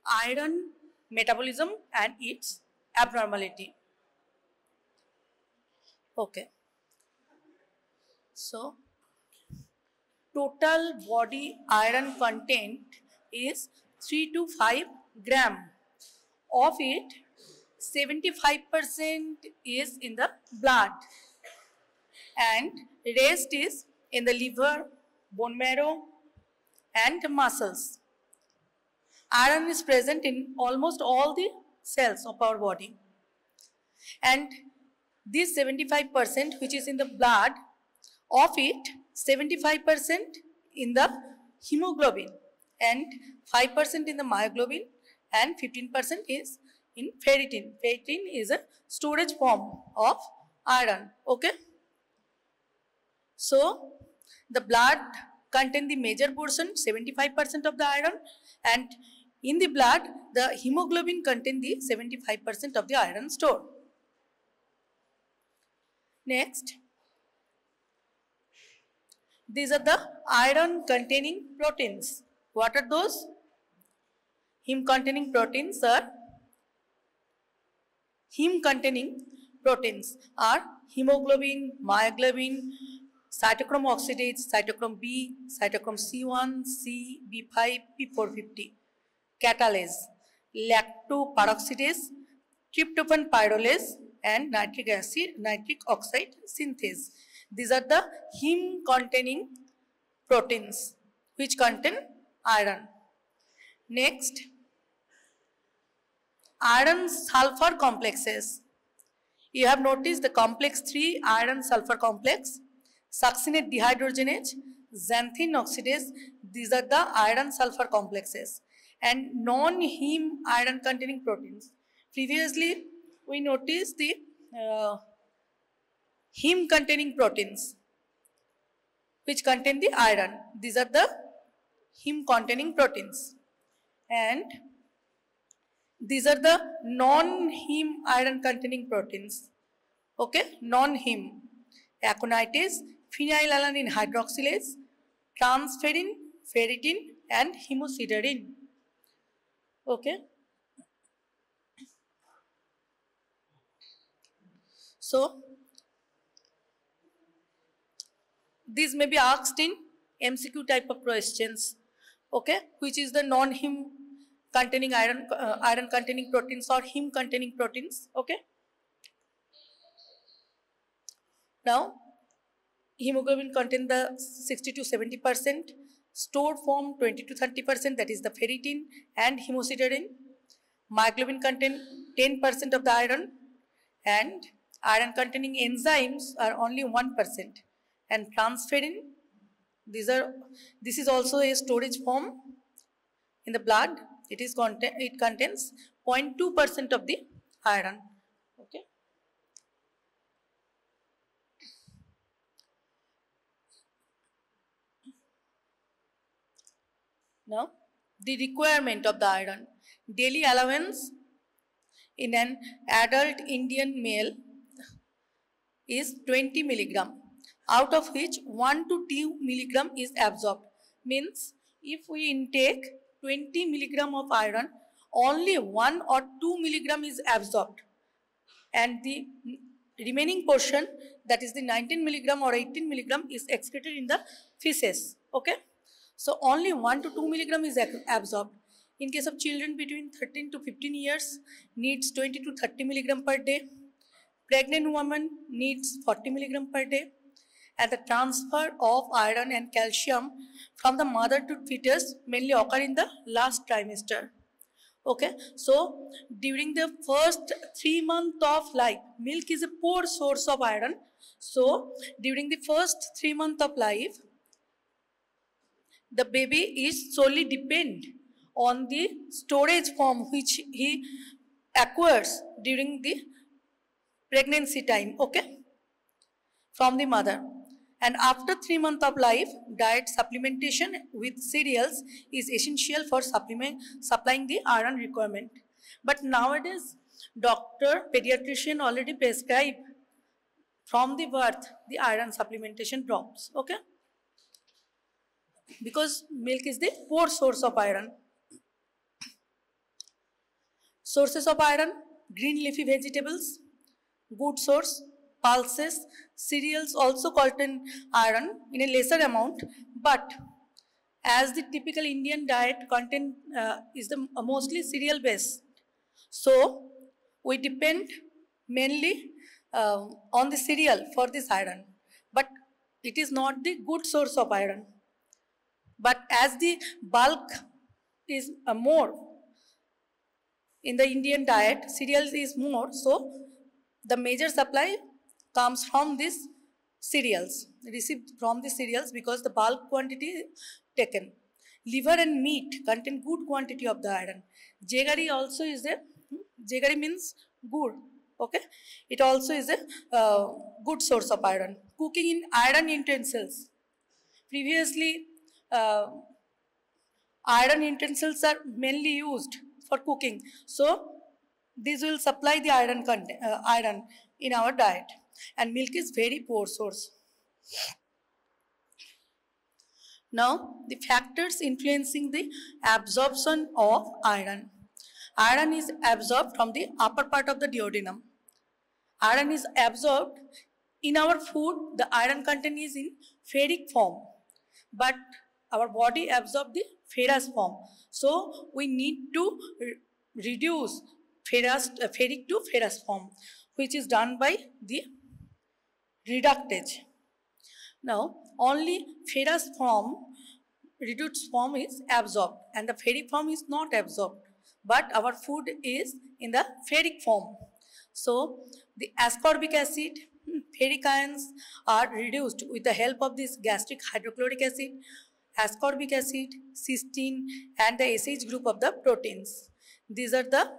iron metabolism and its abnormality. Okay. So, total body iron content is 3 to 5 gram. Of it, 75% is in the blood and rest is in the liver, bone marrow and muscles. Iron is present in almost all the cells of our body, and this 75% which is in the blood, of it 75% in the hemoglobin and 5% in the myoglobin and 15% is in ferritin. Ferritin is a storage form of iron. Okay. So the blood contain the major portion, 75% of the iron, and in the blood the hemoglobin contain the 75% of the iron store. Next, these are the iron containing proteins. What are those? Heme containing proteins are hemoglobin, myoglobin, cytochrome oxidase, cytochrome B, cytochrome C1, C, B5, P450, catalase, lactoperoxidase, tryptophan pyrrolase, and nitric oxide synthase. These are the heme containing proteins which contain iron. Next, iron sulfur complexes. You have noticed the complex 3 iron sulfur complex, succinate dehydrogenase, xanthine oxidase. These are the iron sulfur complexes and non-heme iron containing proteins. Previously, we noticed the heme containing proteins which contain the iron. These are the heme containing proteins, and these are the non-heme iron containing proteins. Okay, non-heme: aconitis, phenylalanine hydroxylase, transferrin, ferritin, and hemosiderin. Okay. So, these may be asked in MCQ type of questions. Okay, which is the non-heme containing iron containing proteins or heme containing proteins. Okay. Now, hemoglobin contain the 60 to 70%, stored form 20 to 30%, that is the ferritin and hemosiderin. Myoglobin contain 10% of the iron, and iron containing enzymes are only 1%. And transferrin, this is also a storage form in the blood. It contains 0.2% of the iron. Okay. Now, the requirement of the iron. Daily allowance in an adult Indian male is 20 milligram, out of which 1 to 2 milligram is absorbed. Means if we intake 20 milligram of iron, only 1 or 2 milligram is absorbed, and the remaining portion, that is the 19 milligram or 18 milligram, is excreted in the feces. Okay. So only 1 to 2 milligram is absorbed. In case of children between 13 to 15 years, needs 20 to 30 milligram per day. Pregnant woman needs 40 milligram per day. And the transfer of iron and calcium from the mother to fetus mainly occur in the last trimester. Okay, so during the first 3 months of life, milk is a poor source of iron. So during the first 3 months of life, the baby is solely depend on the storage form which he acquires during the pregnancy time. Okay, from the mother. And after 3 months of life, diet supplementation with cereals is essential for supplying the iron requirement. But nowadays, doctor, pediatrician already prescribe from the birth the iron supplementation drops. Okay, because milk is the poor source of iron. Sources of iron: green leafy vegetables, good source; pulses, cereals also contain iron in a lesser amount, but as the typical Indian diet content is the mostly cereal based, so we depend mainly on the cereal for this iron, but it is not the good source of iron. But as the bulk is more in the Indian diet, cereals is more, so the major supply comes from these cereals, received from the cereals because the bulk quantity taken. Liver and meat contain good quantity of the iron. Jaggery also is there. Jaggery means good. Okay, it also is a good source of iron. Cooking in iron utensils. Previously, uh, iron utensils are mainly used for cooking, so these will supply the iron content, iron in our diet. And milk is very poor source. Now, the factors influencing the absorption of iron. Iron is absorbed from the upper part of the duodenum. Iron is absorbed in our food. The iron content is in ferric form, but our body absorbs the ferrous form. So we need to reduce ferric to ferrous form, which is done by the reductase. Now, only ferrous form, reduced form is absorbed and the ferric form is not absorbed, but our food is in the ferric form. So, the ascorbic acid, ferric ions are reduced with the help of this gastric hydrochloric acid, ascorbic acid, cysteine, and the SH group of the proteins. These are the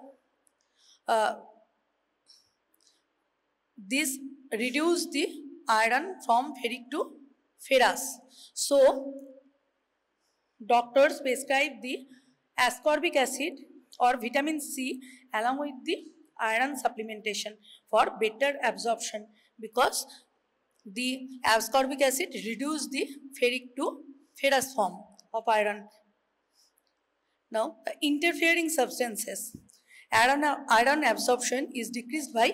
these reduce the iron from ferric to ferrous. So, doctors prescribe the ascorbic acid or vitamin C along with the iron supplementation for better absorption, because the ascorbic acid reduces the ferric to ferrous form of iron. Now, the interfering substances. Iron absorption is decreased by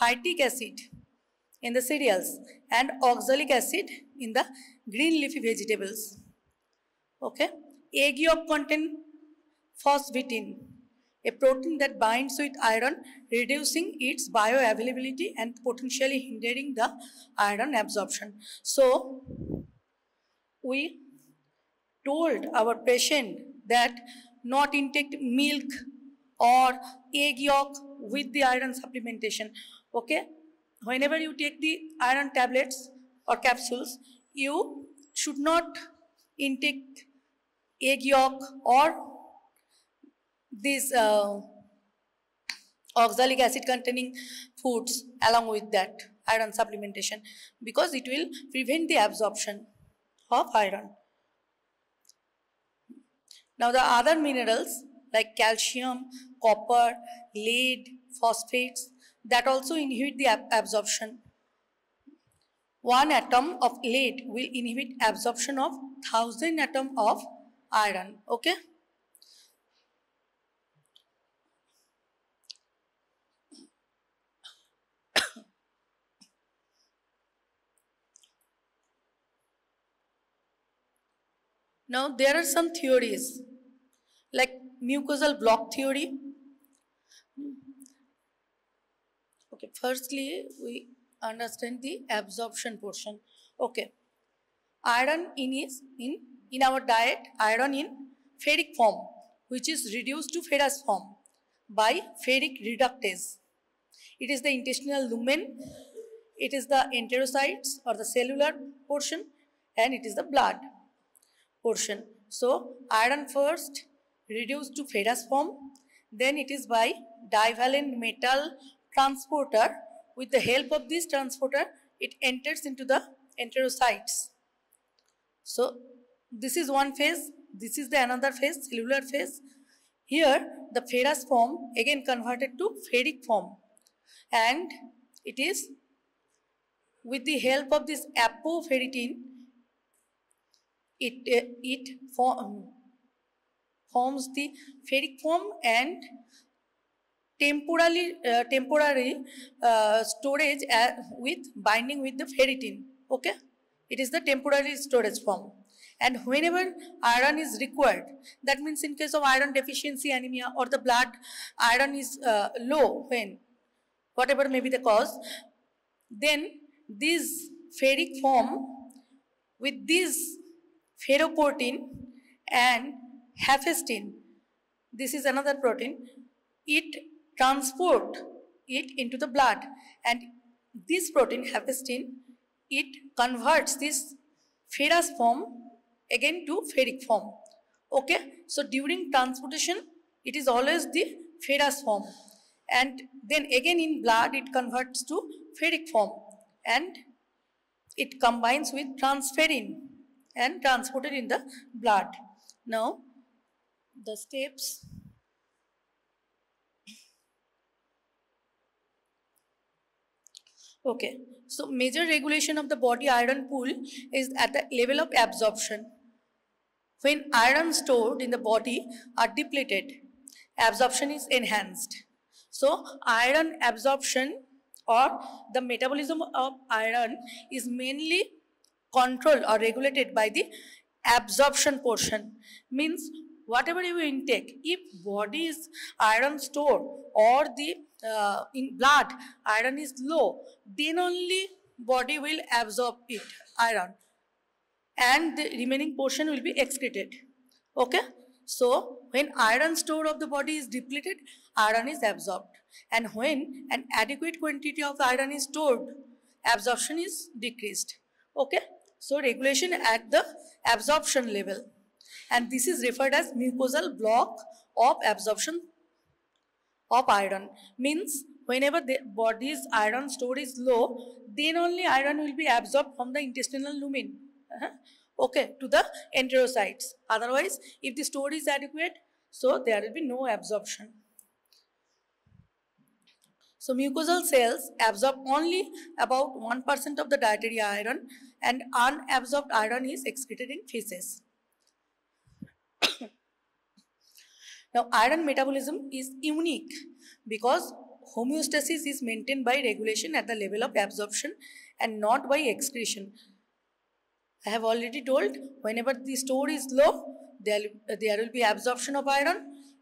phytic acid in the cereals and oxalic acid in the green leafy vegetables. Okay. Egg yolk contain phosphatin, a protein that binds with iron, reducing its bioavailability and potentially hindering the iron absorption. So, we told our patient that not intake milk or egg yolk with the iron supplementation. Okay, whenever you take the iron tablets or capsules, you should not intake egg yolk or these oxalic acid containing foods along with that iron supplementation, because it will prevent the absorption of iron. Now, the other minerals like calcium, copper, lead, phosphates, that also inhibit the absorption. One atom of lead will inhibit absorption of 1000 atom of iron. Okay. Now, there are some theories like mucosal block theory. Okay, firstly, we understand the absorption portion. Okay, iron in our diet, iron in ferric form, which is reduced to ferrous form by ferric reductase. It is the intestinal lumen, it is the enterocytes or the cellular portion, and it is the blood portion. So, iron first reduced to ferrous form, then it is by divalent metal transporter. With the help of this transporter, it enters into the enterocytes. So, this is one phase, this is the another phase, cellular phase. Here, the ferrous form again converted to ferric form, and it is with the help of this apoferritin, it forms the ferric form, and temporary storage with binding with the ferritin. Okay, it is the temporary storage form. And whenever iron is required, that means in case of iron deficiency anemia or the blood iron is low, when whatever may be the cause, then this ferric form with this ferroportin and hephaestin, this is another protein, it transport it into the blood, and this protein hephaestin, it converts this ferrous form again to ferric form. Okay, so during transportation it is always the ferrous form, and then again in blood it converts to ferric form, and it combines with transferrin and transported in the blood. Now the steps. Okay, so major regulation of the body iron pool is at the level of absorption. When iron stored in the body are depleted, absorption is enhanced. So iron absorption or the metabolism of iron is mainly controlled or regulated by the absorption portion. Means whatever you intake, if body is iron stored or the in blood iron is low, then only body will absorb it, iron, and the remaining portion will be excreted. Okay, so when iron store of the body is depleted, iron is absorbed, and when an adequate quantity of iron is stored, absorption is decreased. Okay, so regulation at the absorption level, and this is referred as mucosal block of absorption of iron. Means whenever the body's iron store is low, then only iron will be absorbed from the intestinal lumen. Okay, to the enterocytes. Otherwise, if the store is adequate, so there will be no absorption. So mucosal cells absorb only about 1% of the dietary iron, and unabsorbed iron is excreted in feces. Now iron metabolism is unique because homeostasis is maintained by regulation at the level of absorption and not by excretion. I have already told, whenever the store is low, there will be absorption of iron.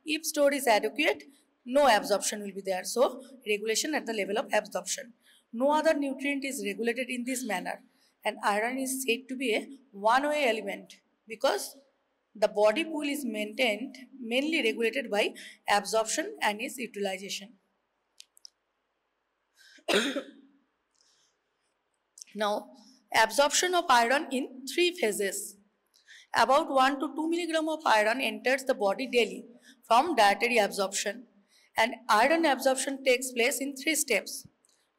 If store is adequate, no absorption will be there. So regulation at the level of absorption. No other nutrient is regulated in this manner, and iron is said to be a one-way element because the body pool is maintained, mainly regulated by absorption and its utilization. Now, absorption of iron in 3 phases. About 1 to 2 milligram of iron enters the body daily from dietary absorption, and iron absorption takes place in 3 steps.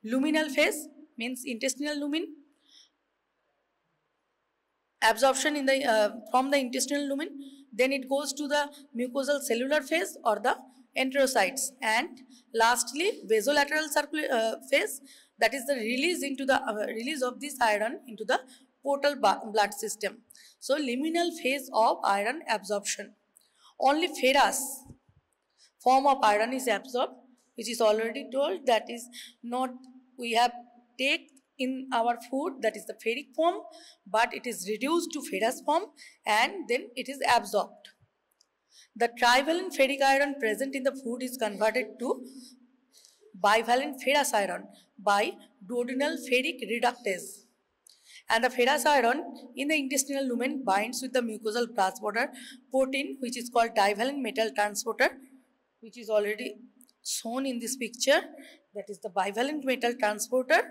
Luminal phase means intestinal lumen, absorption in the from the intestinal lumen, then it goes to the mucosal cellular phase or the enterocytes, and lastly basolateral phase, that is the release into the release of this iron into the portal blood system. So luminal phase of iron absorption. Only ferrous form of iron is absorbed, which is already told, that is not we have take in our food, that is the ferric form, but it is reduced to ferrous form and then it is absorbed. The trivalent ferric iron present in the food is converted to bivalent ferrous iron by duodenal ferric reductase. And the ferrous iron in the intestinal lumen binds with the mucosal transporter protein, which is called divalent metal transporter, which is already shown in this picture, that is the bivalent metal transporter.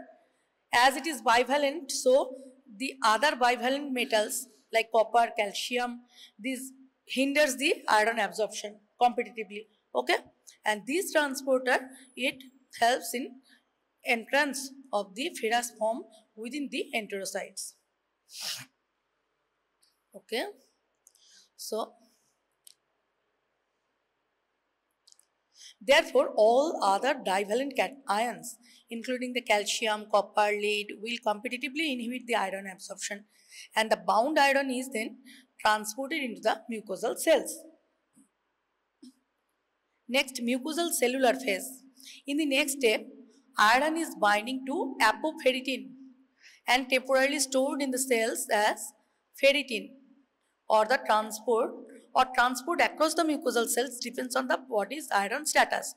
As it is bivalent, so the other bivalent metals like copper, calcium, this hinders the iron absorption competitively. Okay, and this transporter, it helps in entrance of the ferrous form within the enterocytes. Okay, so therefore all other divalent ions, including the calcium, copper, lead, will competitively inhibit the iron absorption, and the bound iron is then transported into the mucosal cells. Next, mucosal cellular phase. In the next step, iron is binding to apoferritin and temporarily stored in the cells as ferritin, or the transport across the mucosal cells depends on the body's iron status.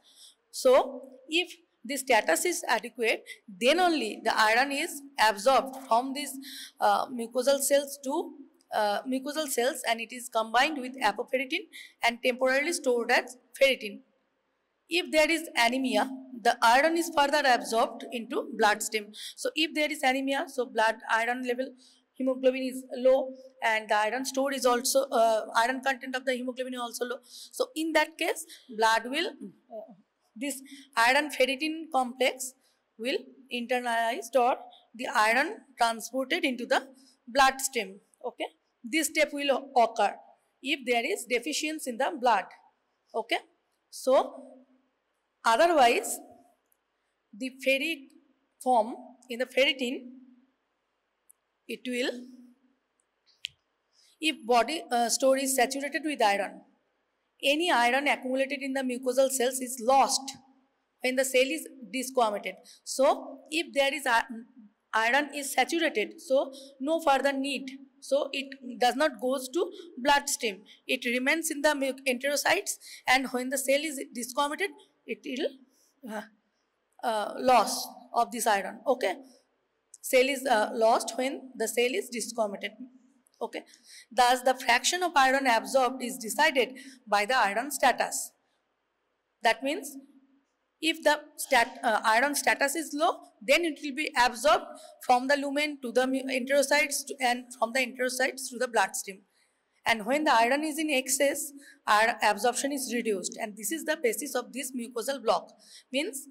So, if the status is adequate, then only the iron is absorbed from these mucosal cells and it is combined with apoferritin and temporarily stored as ferritin. If there is anemia, the iron is further absorbed into bloodstream. So if there is anemia, so blood iron level, hemoglobin is low, and the iron store is also iron content of the hemoglobin is also low. So in that case, blood will this iron ferritin complex will internalized, or the iron transported into the bloodstream. Okay, this step will occur if there is deficiency in the blood. Okay, so otherwise, the ferric form in the ferritin, it will, if body store is saturated with iron, any iron accumulated in the mucosal cells is lost when the cell is desquamated. So, if there is iron is saturated, so no further need. So, it does not goes to bloodstream. It remains in the enterocytes, and when the cell is desquamated, it will loss of this iron. Okay, cell is lost when the cell is desquamated. Okay, thus the fraction of iron absorbed is decided by the iron status. That means if the iron status is low, then it will be absorbed from the lumen to the enterocytes and from the enterocytes to the bloodstream. And when the iron is in excess, iron absorption is reduced, and this is the basis of this mucosal block. Means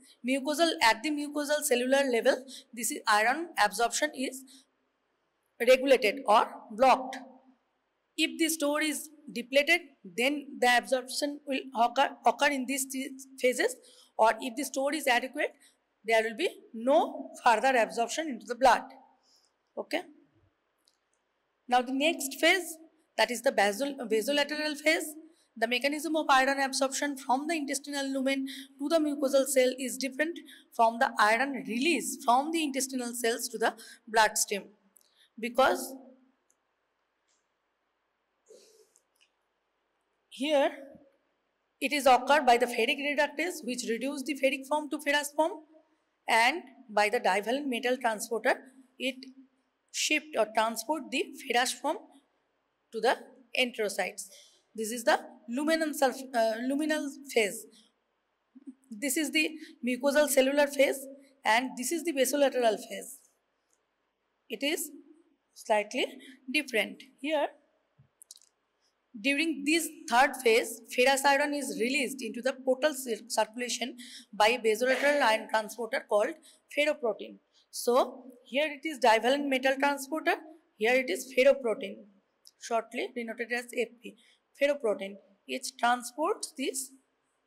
at the mucosal cellular level, this is iron absorption is regulated or blocked. If the store is depleted, then the absorption will occur in these phases, or if the store is adequate, there will be no further absorption into the blood. Okay. Now the next phase, that is the basolateral phase. The mechanism of iron absorption from the intestinal lumen to the mucosal cell is different from the iron release from the intestinal cells to the bloodstream, because here it is occurred by the ferric reductase, which reduce the ferric form to ferrous form, and by the divalent metal transporter, it shift or transport the ferrous form to the enterocytes. This is the luminal phase. This is the mucosal cellular phase, and this is the basolateral phase. It is slightly different. Here, during this third phase, ferrous iron is released into the portal circulation by a basolateral iron transporter called ferroprotein. So, here it is divalent metal transporter, here it is ferroprotein, shortly denoted as FP. Ferroprotein, it transports this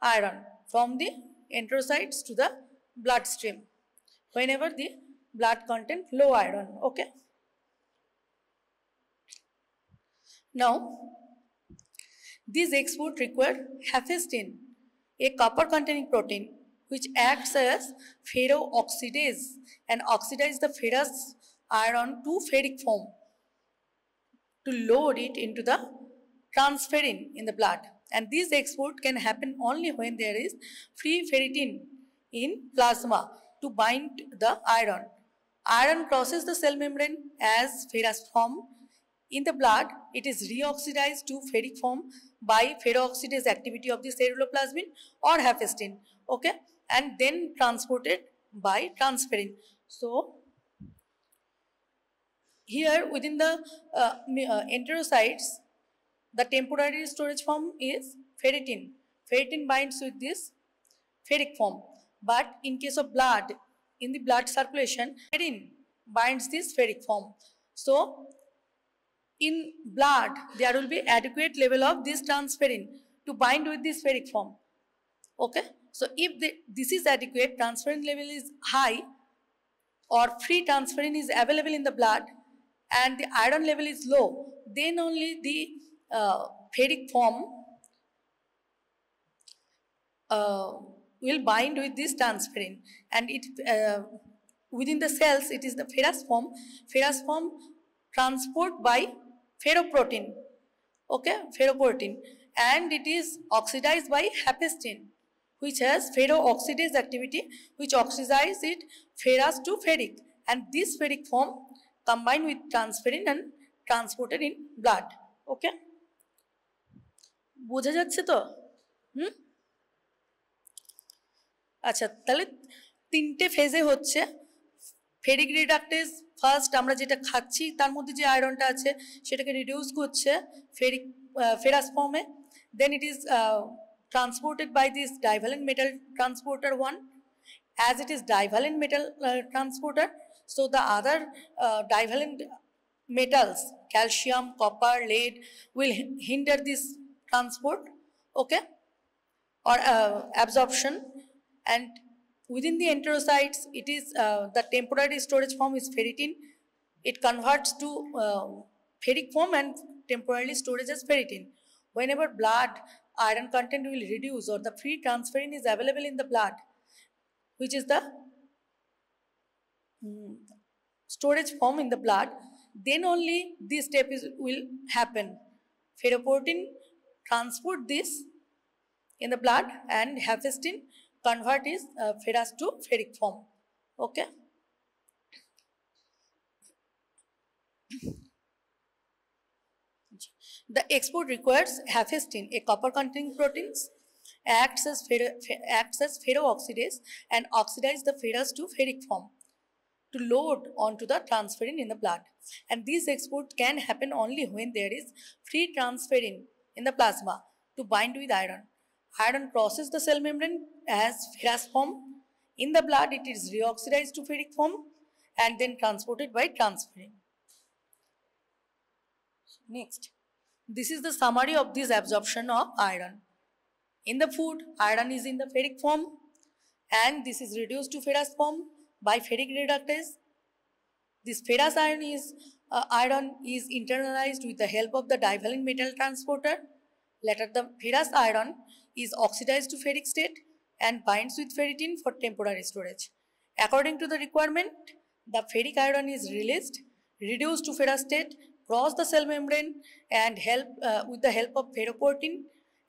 iron from the enterocytes to the bloodstream whenever the blood content low iron. Okay. Now, this export require hephaestin, a copper containing protein which acts as ferrooxidase and oxidize the ferrous iron to ferric form to load it into the transferrin in the blood. And this export can happen only when there is free ferritin in plasma to bind the iron. Iron crosses the cell membrane as ferrous form. In the blood, it is reoxidized to ferric form by ferrooxidase activity of the ceruloplasmin or hephaestin, okay, and then transported by transferrin. So, here within the enterocytes, the temporary storage form is ferritin. Ferritin binds with this ferric form, but in case of blood, in the blood circulation, ferritin binds this ferric form. So, in blood, there will be adequate level of this transferrin to bind with this ferric form. Okay. So, if this is adequate, transferrin level is high or free transferrin is available in the blood and the iron level is low, then only the ferric form will bind with this transferrin, and it within the cells it is the ferrous form transport by ferroprotein, okay, ferroprotein, and it is oxidized by hepcidin, which has ferrooxidase activity, which oxidizes it ferrous to ferric, and this ferric form combined with transferrin and transported in blood. Okay, বোঝা যাচ্ছে তো? আচ্ছা, তাহলে তিনটে ফেজে হচ্ছে ferric reductase. First আমরা যেটা খাচ্ছি তার মধ্যে যে আয়রনটা আছে সেটাকে রিডিউস করছে ফেরাস ফর্মে, then it is transported by this divalent metal transporter 1. As it is divalent metal transporter, so the other divalent metals, calcium, copper, lead, will hinder this transport, okay, or absorption. And within the enterocytes, it is the temporary storage form is ferritin. It converts to ferric form and temporarily storage as ferritin. Whenever blood iron content will reduce or the free transferrin is available in the blood, which is the storage form in the blood, then only this step will happen. Ferroportin transport this in the blood and hepcidin convert is ferrous to ferric form. Okay. The export requires hepcidin, a copper-containing proteins, acts as ferrooxidase and oxidize the ferrous to ferric form to load onto the transferrin in the blood. And this export can happen only when there is free transferrin in the plasma to bind with iron. Iron crosses the cell membrane as ferrous form. In the blood, it is reoxidized to ferric form and then transported by transferrin. Next. This is the summary of this absorption of iron. In the food, iron is in the ferric form and this is reduced to ferrous form by ferric reductase. This ferrous iron is internalized with the help of the divalent metal transporter. Later, the ferrous iron is oxidized to ferric state and binds with ferritin for temporary storage. According to the requirement, the ferric iron is released, reduced to ferrous state, cross the cell membrane and with the help of ferroportin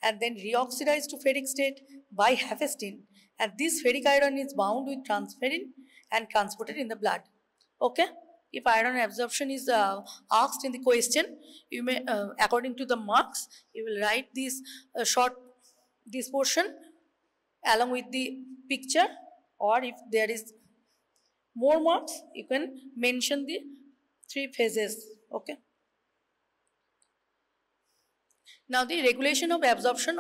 and then reoxidized to ferric state by hepcidin, and this ferric iron is bound with transferrin and transported in the blood. Okay, if iron absorption is asked in the question, you may according to the marks you will write this this portion along with the picture, or if there is more marks you can mention the 3 phases. Okay. Now the regulation of absorption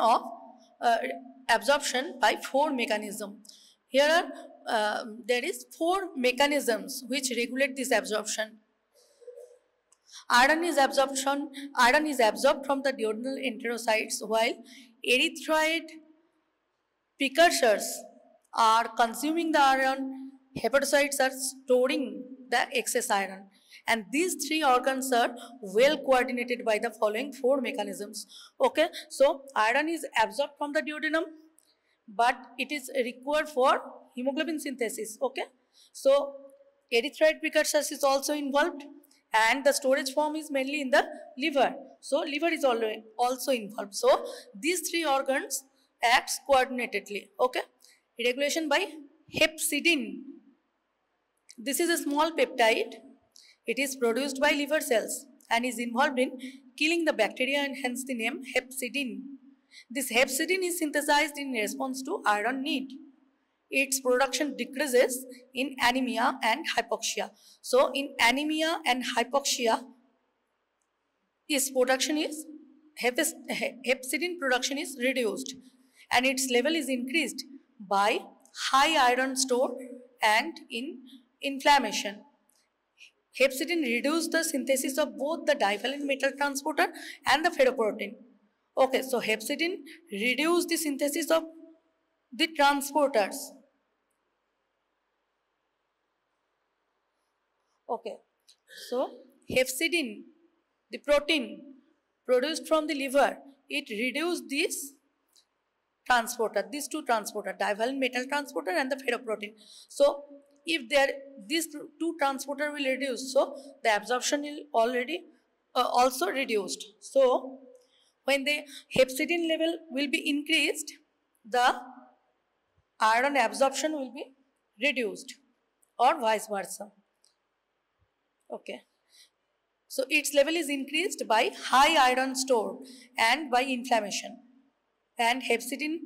by 4 mechanisms. Here are there is 4 mechanisms which regulate this absorption. Iron is absorbed from the duodenal enterocytes, while erythroid precursors are consuming the iron. Hepatocytes are storing the excess iron. And these 3 organs are well coordinated by the following 4 mechanisms. Okay, so iron is absorbed from the duodenum, but it is required for hemoglobin synthesis. Okay, so erythroid precursors is also involved, and the storage form is mainly in the liver. So liver is also involved. So these 3 organs acts coordinatedly. Okay, regulation by hepcidin. This is a small peptide. It is produced by liver cells and is involved in killing the bacteria, and hence the name hepcidin. This hepcidin is synthesized in response to iron need. Its production decreases in anemia and hypoxia. So in anemia and hypoxia, its production is hepcidin production is reduced and its level is increased by high iron store and in inflammation. Hepcidin reduces the synthesis of both the divalent metal transporter and the ferroportin. Okay, so hepcidin reduces the synthesis of the transporters. Okay, so hepcidin, the protein produced from the liver, it reduces this transporter, these two transporter, divalent metal transporter and the ferroprotein. So if these two transporter will reduce, so the absorption will already also reduced. So when the hepcidin level will be increased, the iron absorption will be reduced, or vice versa. Okay. So its level is increased by high iron store and by inflammation. And hepcidin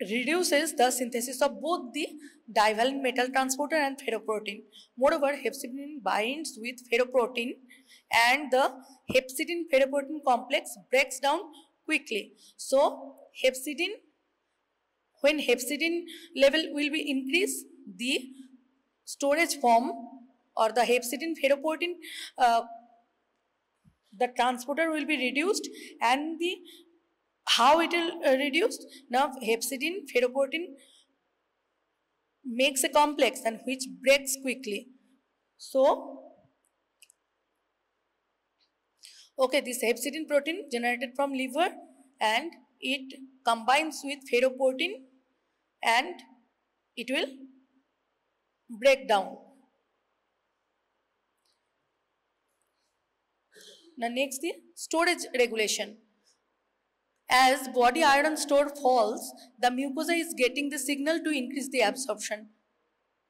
reduces the synthesis of both the divalent metal transporter and ferroprotein. Moreover, hepcidin binds with ferroprotein and the hepcidin ferroprotein complex breaks down quickly. So when hepcidin level will be increased, the storage form or the hepcidin ferroprotein the transporter will be reduced, and the how it will reduced? Now hepcidin ferroprotein makes a complex and which breaks quickly. So okay, this hepcidin protein generated from liver and it combines with ferroprotein and it will break down. Now next, the storage regulation. As body iron store falls, the mucosa is getting the signal to increase the absorption,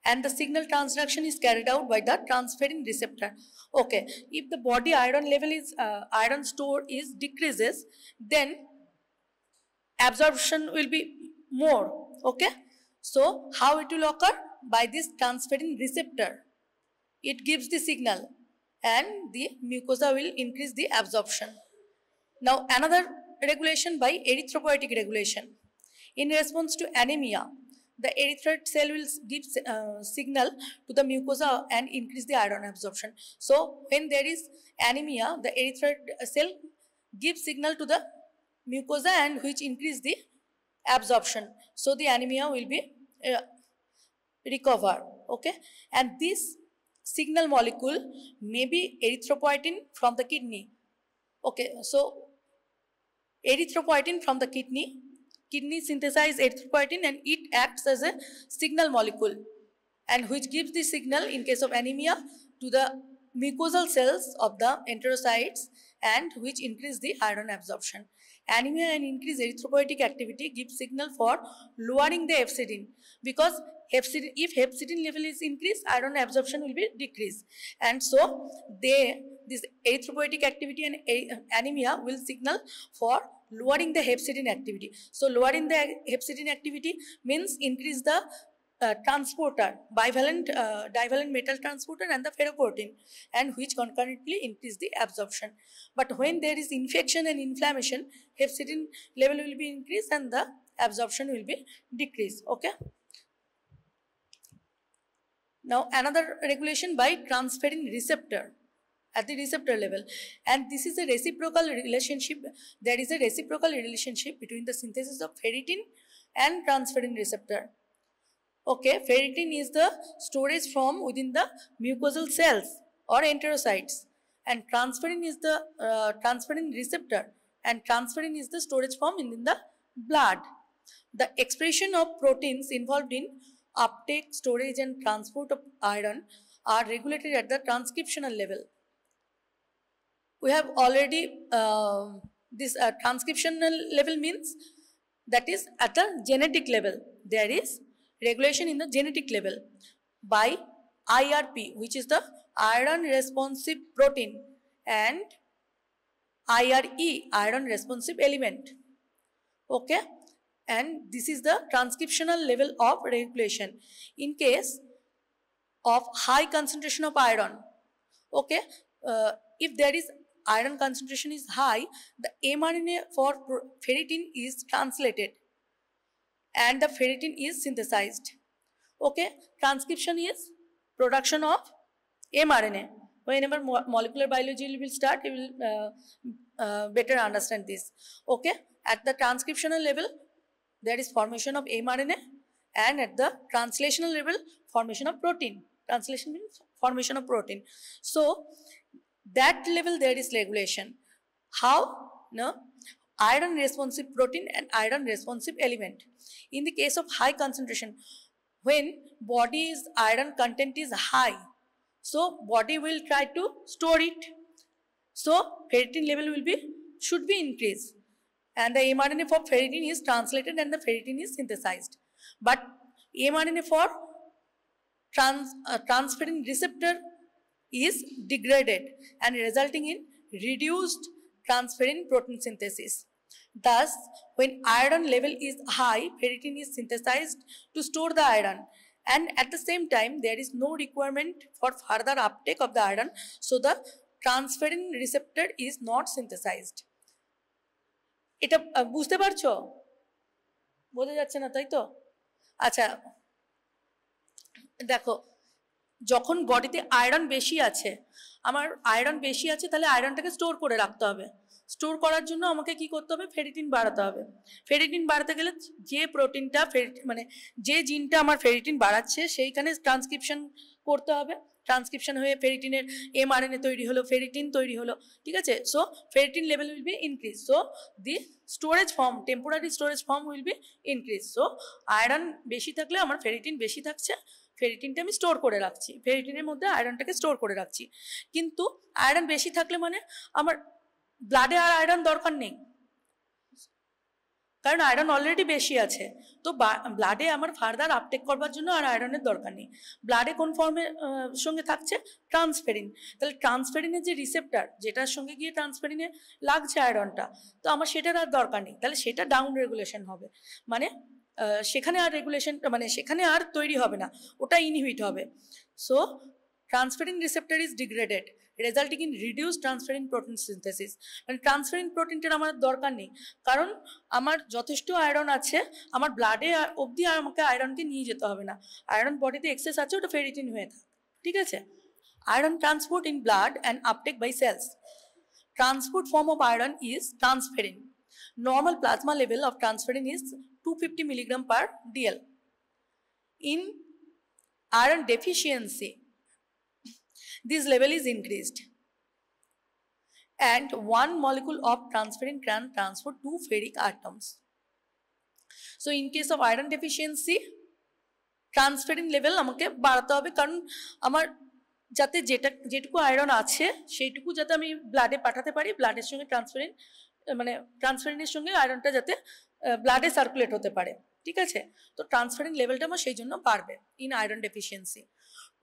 and the signal transduction is carried out by the transferrin receptor. Okay, if the body iron level is iron store is decreases, then absorption will be more. Okay, so how it will occur? By this transferrin receptor, it gives the signal and the mucosa will increase the absorption. Now another regulation by erythropoietic regulation. In response to anemia, the erythroid cell will give signal to the mucosa and increase the iron absorption. So when there is anemia, the erythroid cell gives signal to the mucosa and which increase the absorption. So the anemia will be recover. Okay, and this signal molecule may be erythropoietin from the kidney. Okay, so erythropoietin from the kidney synthesize erythropoietin and it acts as a signal molecule and which gives the signal in case of anemia to the mucosal cells of the enterocytes and which increase the iron absorption. Anemia and increased erythropoietic activity give signal for lowering the hepcidin, because if hepcidin level is increased, iron absorption will be decreased, and so this erythropoietic activity and anemia will signal for lowering the hepcidin activity. So lowering the hepcidin activity means increase the transporter, divalent metal transporter and the ferroprotein, and which concurrently increase the absorption. But when there is infection and inflammation, hepcidin level will be increased and the absorption will be decreased. Okay. Now another regulation by transferrin receptor at the receptor level, and this is a reciprocal relationship. There is a reciprocal relationship between the synthesis of ferritin and transferrin receptor. Okay, ferritin is the storage from within the mucosal cells or enterocytes, and transferrin is the transferrin receptor, and transferrin is the storage form in the blood. The expression of proteins involved in uptake, storage and transport of iron are regulated at the transcriptional level. We have already this transcriptional level means that is at a genetic level. There is regulation in the genetic level by IRP, which is the iron responsive protein, and IRE, iron responsive element. Okay, and this is the transcriptional level of regulation in case of high concentration of iron. Okay, if there is iron concentration is high, the mRNA for ferritin is translated and the ferritin is synthesized. Okay, transcription is production of mRNA. Whenever molecular biology will start, you will better understand this. Okay, at the transcriptional level, there is formation of mRNA, and at the translational level, formation of protein. Translation means formation of protein. So that level there is regulation. How? No, iron responsive protein and iron responsive element. In the case of high concentration, when body's iron content is high, so body will try to store it. So ferritin level should be increased, and the mRNA for ferritin is translated and the ferritin is synthesized. But mRNA for transferrin receptor is degraded and resulting in reduced transferrin protein synthesis. Thus, when iron level is high, ferritin is synthesized to store the iron, and at the same time there is no requirement for further uptake of the iron, so the transferrin receptor is not synthesized. এটা বুঝতে পারছো? বোঝা যাচ্ছে না তাই তো? আচ্ছা দেখো, যখন বডিতে আয়রন বেশি আছে, আমার আয়রন বেশি আছে, তাহলে আয়রনটাকে স্টোর করে রাখতে হবে। স্টোর করার জন্য আমাকে কি করতে হবে? ফেরিটিন বাড়াতে হবে। ফেরিটিন বাড়াতে গেলে যে প্রোটিনটা মানে যে জিনটা আমার ফেরিটিন বাড়াচ্ছে সেইখানে ট্রান্সক্রিপশন করতে হবে। ট্রান্সক্রিপশন হয়ে ফেরিটিনের mRNA তৈরি হলো, ফেরিটিন তৈরি হলো, ঠিক আছে? So ferritin level will be increase, so the storage form, temporary storage form will be increase. So iron বেশি থাকলে আমার ফেরিটিন বেশি থাকছে, ফেরিটিনটা আমি স্টোর করে রাখছি, ফেরিটিনের মধ্যে আয়রনটাকে স্টোর করে রাখছি। কিন্তু আয়রন বেশি থাকলে মানে আমার ব্লাডে আর আয়রন দরকার নেই, কারণ আয়রন অলরেডি বেশি আছে। তো ব্লাডে আমার ফার্দার আপটেক করবার জন্য আর আয়রনের দরকার নেই। ব্লাডে কোন ফর্মের সঙ্গে থাকছে? ট্রান্সফেরিন। তাহলে ট্রান্সফেরিনের যে রিসেপ্টার, যেটার সঙ্গে গিয়ে ট্রান্সফেরিনে লাগছে আয়রনটা, তো আমার সেটার আর দরকার নেই, তাহলে সেটা ডাউন রেগুলেশন হবে, মানে সেখানে আর রেগুলেশন, মানে সেখানে আর তৈরি হবে না, ওটা ইনহিবিট হবে। So transferrin receptor is degraded, resulting in reduce transferrin protein synthesis. মানে ট্রান্সফেরিন প্রোটিনটার আমার দরকার নেই, কারণ আমার যথেষ্ট আয়রন আছে, আমার ব্লাডে অবধি আমাকে আয়রনকে নিয়ে যেতে হবে না। আয়রন বডিতে এক্সেস আছে, ওটা ফেরিটিন হয়ে থাকে, ঠিক আছে? Iron transport in blood and uptake by cells. Transport form of iron is transferrin. Normal plasma level of transferrin is 250 mg per dl. In iron deficiency, this level is increased, and 1 molecule of transferrin can transport 2 ferric atoms. So in case of iron deficiency, transferrin level আমাকে বাড়াতে হবে, কারণ আমার যাতে যেটুকু iron আছে সেইটুকু যাতে আমি ব্লাডে পাঠাতে পারি, ব্লাডের সঙ্গে ট্রান্সফেরিন, মানে ট্রান্সফেরিনের সঙ্গে আয়রনটা যাতে ব্লাডে সার্কুলেট হতে পারে, ঠিক আছে? তো ট্রান্সফেরিন লেভেলটা আমার সেই জন্য বাড়বে in iron deficiency.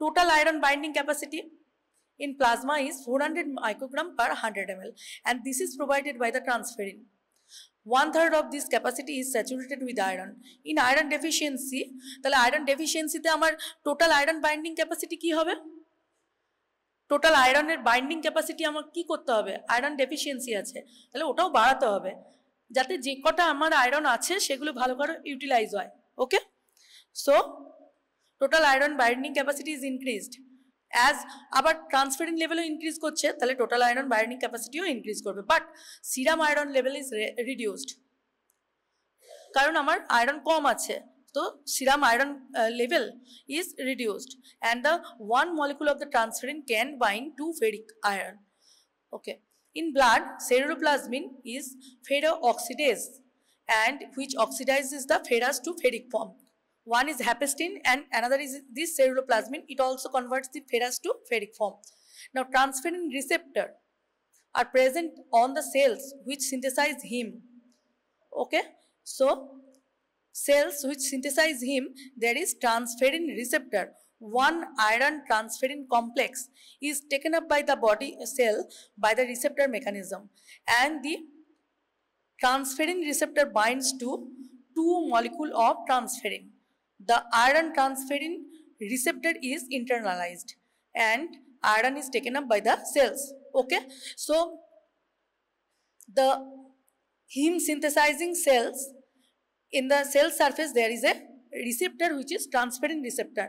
Total iron binding capacity in plasma is 400 microgram per 100 ml, and this is provided by the transferrin. 1/3 of this capacity is saturated with iron. In iron deficiency, তাহলে iron deficiency তে আমার total iron binding capacity কি হবে? Total আয়রনের binding capacity আমার কি করতে হবে? আয়রন ডেফিসিয়েন্সি আছে, তাহলে ওটাও বাড়াতে হবে, যাতে যে কটা আমার আয়রন আছে সেগুলো ভালো করে ইউটিলাইজ হয়। Okay, so total iron binding capacity is increased, as আবার ট্রান্সফেরিন লেভেলও ইনক্রিজ করছে, তাহলে টোটাল আয়রন বাইন্ডিং ক্যাপাসিটিও ইনক্রিজ করবে, but serum iron level is reduced, কারণ আমার আয়রন কম আছে, তো serum iron level is reduced, and the 1 molecule of the transferrin can bind to ferric iron. Okay, in blood, ceruloplasmin is ferrooxidase, and which oxidizes the ferrous to ferric form. One is hapestin and another is this ceruloplasmin. It also converts the ferrous to ferric form. Now transferrin receptor are present on the cells which synthesize heme. Okay, so cells which synthesize heme, there is transferrin receptor. One iron transferrin complex is taken up by the body cell by the receptor mechanism, and the transferrin receptor binds to 2 molecule of transferrin. The iron transferrin receptor is internalized and iron is taken up by the cells. Okay, so the heme synthesizing cells, in the cell surface there is a receptor which is transferrin receptor.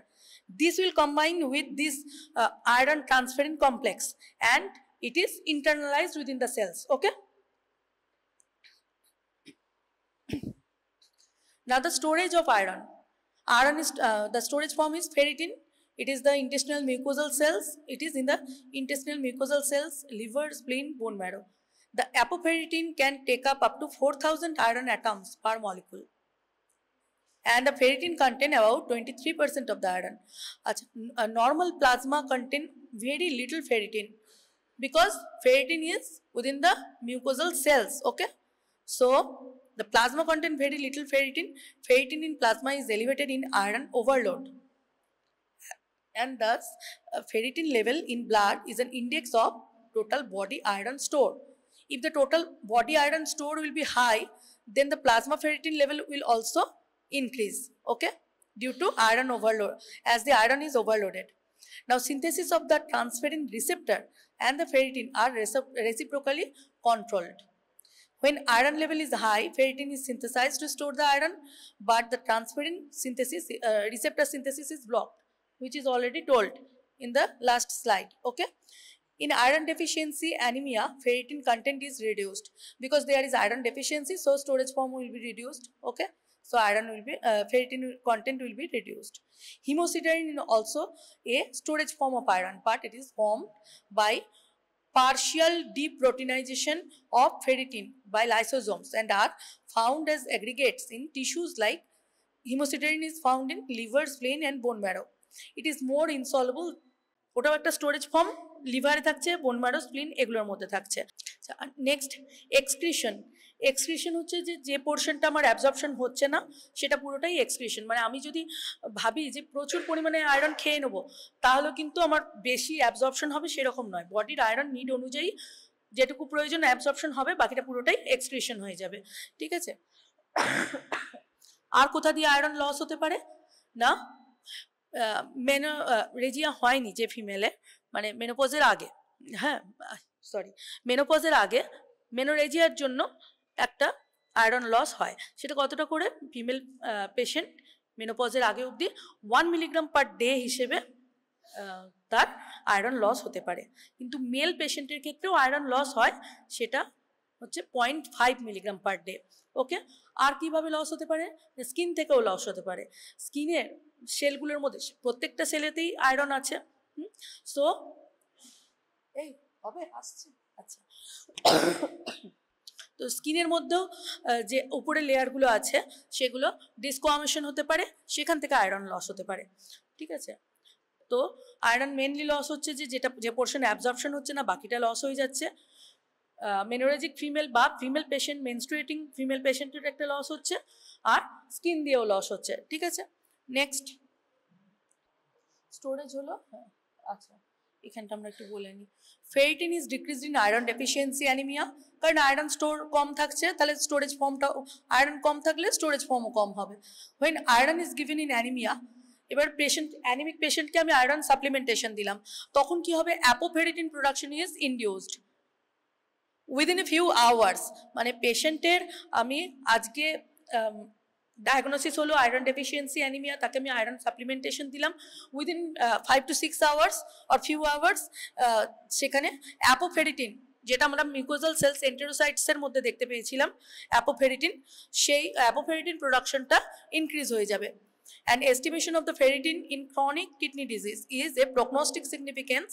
This will combine with this iron transferrin complex and it is internalized within the cells. Okay, now the storage of iron. Iron is the storage form is ferritin. It is the intestinal mucosal cells. It is in the intestinal mucosal cells, liver, spleen, bone marrow. The apoferritin can take up to 4,000 iron atoms per molecule. And the ferritin contain about 23% of the iron. A normal plasma contain very little ferritin because ferritin is within the mucosal cells, okay? So, the plasma contain very little ferritin. Ferritin in plasma is elevated in iron overload. And thus, ferritin level in blood is an index of total body iron store. If the total body iron store will be high, then the plasma ferritin level will also increase, okay, due to iron overload, as the iron is overloaded. Now, synthesis of the transferrin receptor and the ferritin are reciprocally controlled. When iron level is high, ferritin is synthesized to store the iron, but the transferrin synthesis, receptor synthesis is blocked, which is already told in the last slide, okay. In iron deficiency anemia, ferritin content is reduced because there is iron deficiency, so storage form will be reduced, okay. So iron will be, ferritin content will be reduced. Hemosiderin is also a storage form of iron, but it is formed by partial deproteinization of ferritin by lysosomes and are found as aggregates in tissues like hemosiderin is found in liver, spleen and bone marrow. It is more insoluble. ওটাও একটা storage form, লিভারে থাকছে, bone marrow, স্প্লিন এগুলোর মধ্যে থাকছে। Next excretion. Excretion হচ্ছে যে পোর্শনটা আমার অ্যাবজর্পশন হচ্ছে না সেটা পুরোটাই এক্সক্রিশন। মানে আমি যদি ভাবি যে প্রচুর পরিমাণে আয়রন খেয়ে নেবো তাহলে কিন্তু আমার বেশি অ্যাবজর্পশন হবে সেরকম নয়। বডির আয়রন নিড অনুযায়ী যেটুকু প্রয়োজন অ্যাবজর্পশন হবে, বাকিটা পুরোটাই এক্সক্রিশন হয়ে যাবে, ঠিক আছে। আর কোথা দিয়ে আয়রন লস হতে পারে না, মেনোরেজিয়া হয়নি যে ফিমেলে, মানে মেনোপজের আগে, হ্যাঁ সরি মেনোপজের আগে মেনোরেজিয়ার জন্য একটা আয়রন লস হয়। সেটা কতটা করে, ফিমেল পেশেন্ট মেনোপজের আগে অবধি 1 মিলিগ্রাম পার ডে হিসেবে তার আয়রন লস হতে পারে। কিন্তু মেল পেশেন্টের ক্ষেত্রেও আয়রন লস হয়, সেটা হচ্ছে 0.5 মিলিগ্রাম পার ডে, ওকে। আর কিভাবে লস হতে পারে, স্কিন থেকেও লস হতে পারে। স্কিনের সেলগুলোর মধ্যে প্রত্যেকটা সেলেতেই আয়রন আছে, সো এই হবে আসছে, আচ্ছা। তো স্কিনের মধ্যেও যে উপরে লেয়ারগুলো আছে সেগুলো ডিসকোয়ামেশন হতে পারে, সেখান থেকে আয়রন লস হতে পারে, ঠিক আছে। তো আয়রন মেনলি লস হচ্ছে যে পোর্শন অ্যাবজর্পশন হচ্ছে না, বাকিটা লস হয়ে যাচ্ছে। মেনোরেজিক ফিমেল বা ফিমেল পেশেন্ট, মেনস্ট্রুয়েটিং ফিমেল পেশেন্টের একটা লস হচ্ছে, আর স্কিন দিয়েও লস হচ্ছে, ঠিক আছে। নেক্সট স্টোরেজ হলো, হ্যাঁ আচ্ছা এখানটা আমরা একটু বলে নিই। Ferritin is decreased in iron deficiency anaemia, কারণ আয়রন স্টোর কম থাকছে, তাহলে স্টোরেজ ফর্মটা, আয়রন কম থাকলে স্টোরেজ ফর্মও কম হবে। When iron is given in anemia, এবার পেশেন্ট অ্যানিমিক পেশেন্টকে আমি আয়রন সাপ্লিমেন্টেশন দিলাম, তখন কি হবে, apoferritin production is induced within a few hours. মানে পেশেন্টের আমি আজকে ডায়াগনোসিস হলো আয়রন ডেফিসিয়েন্সি অ্যানিমিয়া, তাকে আমি আয়রন সাপ্লিমেন্টেশন দিলাম, within 5 to 6 hours or few hours সেখানে অ্যাপোফেরিটিন, যেটা আমরা মিউকোজাল সেলস এন্টেরোসাইটসের মধ্যে দেখতে পেয়েছিলাম অ্যাপোফেরিটিন, সেই অ্যাপোফেরিটিন প্রোডাকশনটা ইনক্রিজ হয়ে যাবে। An estimation of the ferritin in chronic kidney disease is a prognostic significance,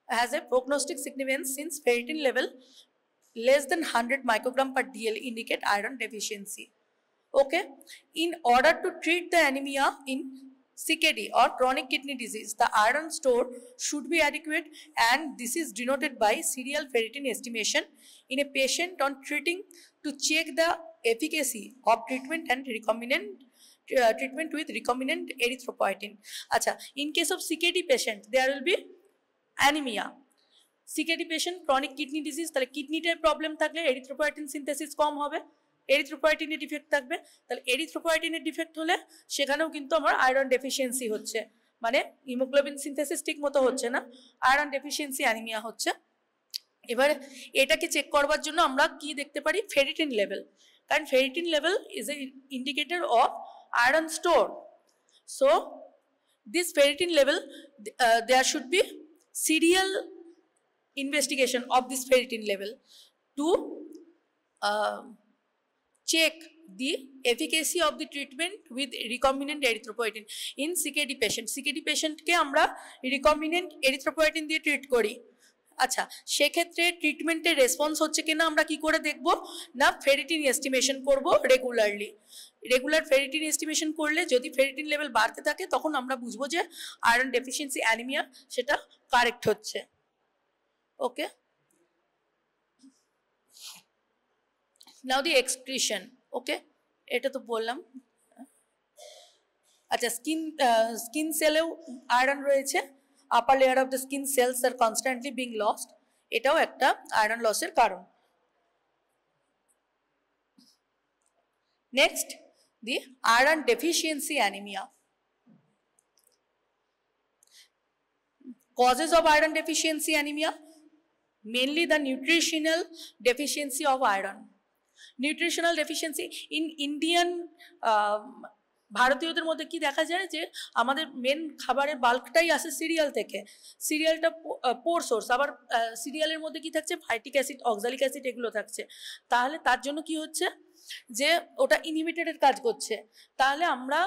has a prognostic significance since ferritin level less than 100 microgram per dl indicate iron deficiency. Okay, in order to treat the anemia in CKD or chronic kidney disease, the iron store should be adequate, and this is denoted by serial ferritin estimation in a patient on treating to check the efficacy of treatment and recombinant treatment with recombinant erythropoietin. Acha, in case of CKD patient there will be anemia. CKD patient chronic kidney disease, তাহলে কিডনিটার problem থাকলে erythropoietin synthesis কম হবে, এরিথ্রোপয়েটিনের defect থাকবে, তাহলে এরিথ্রোপয়েটিনের defect হলে সেখানেও কিন্তু আমার iron deficiency হচ্ছে, মানে হিমোগ্লোবিন সিনথেসিস ঠিক মতো হচ্ছে না, আয়রন ডেফিসিয়েন্সি অ্যানিমিয়া হচ্ছে। এবার এটাকে চেক করবার জন্য আমরা কি দেখতে পারি, ফেরিটিন লেভেল, কারণ ferritin level is a indicator of iron store. So this ferritin level, there should be serial investigation of this ferritin level to check the efficacy of the treatment with recombinant erythropoietin in CKD patient. CKD patient ke amra recombinant erythropoietin diye treat kori, আচ্ছা, সেক্ষেত্রে ট্রিটমেন্টের response হচ্ছে কিনা আমরা কি করে দেখব না, ফেরিটিন এস্টিমেশন করব রেগুলারলি। রেগুলার ফেরিটিন এস্টিমেশন করলে যদি ফেরিটিন লেভেল বাড়তে থাকে তখন আমরা বুঝবো যে আয়রন ডেফিসিয়েন্সি অ্যানিমিয়া সেটা কারেক্ট হচ্ছে। ওকে, নাও দি এক্সক্রিশন। ওকে, এটা তো বললাম। আচ্ছা, স্কিন সেলেও আয়রন রয়েছে। আপার layer of the skin sales R constantly being lost, এটাও একটা আয়রন লসের কারণ। Next, the iron deficiency anemia. Causes of iron deficiency anemia, mainly the nutritional deficiency of iron. Nutritional deficiency in Indian ভারতীয়দের মধ্যে কি দেখা যায় যে আমাদের মেন খাবারের বাল্কটাই আসে সিরিয়াল থেকে। সিরিয়ালটা পোর সোর্স, আবার সিরিয়ালের মধ্যে কি থাকছে, ফাইটিক অ্যাসিড, অক্সালিক অ্যাসিড এগুলো থাকছে। তাহলে তার জন্য কি হচ্ছে যে ওটা ইনহিবিটরের কাজ করছে। তাহলে আমরা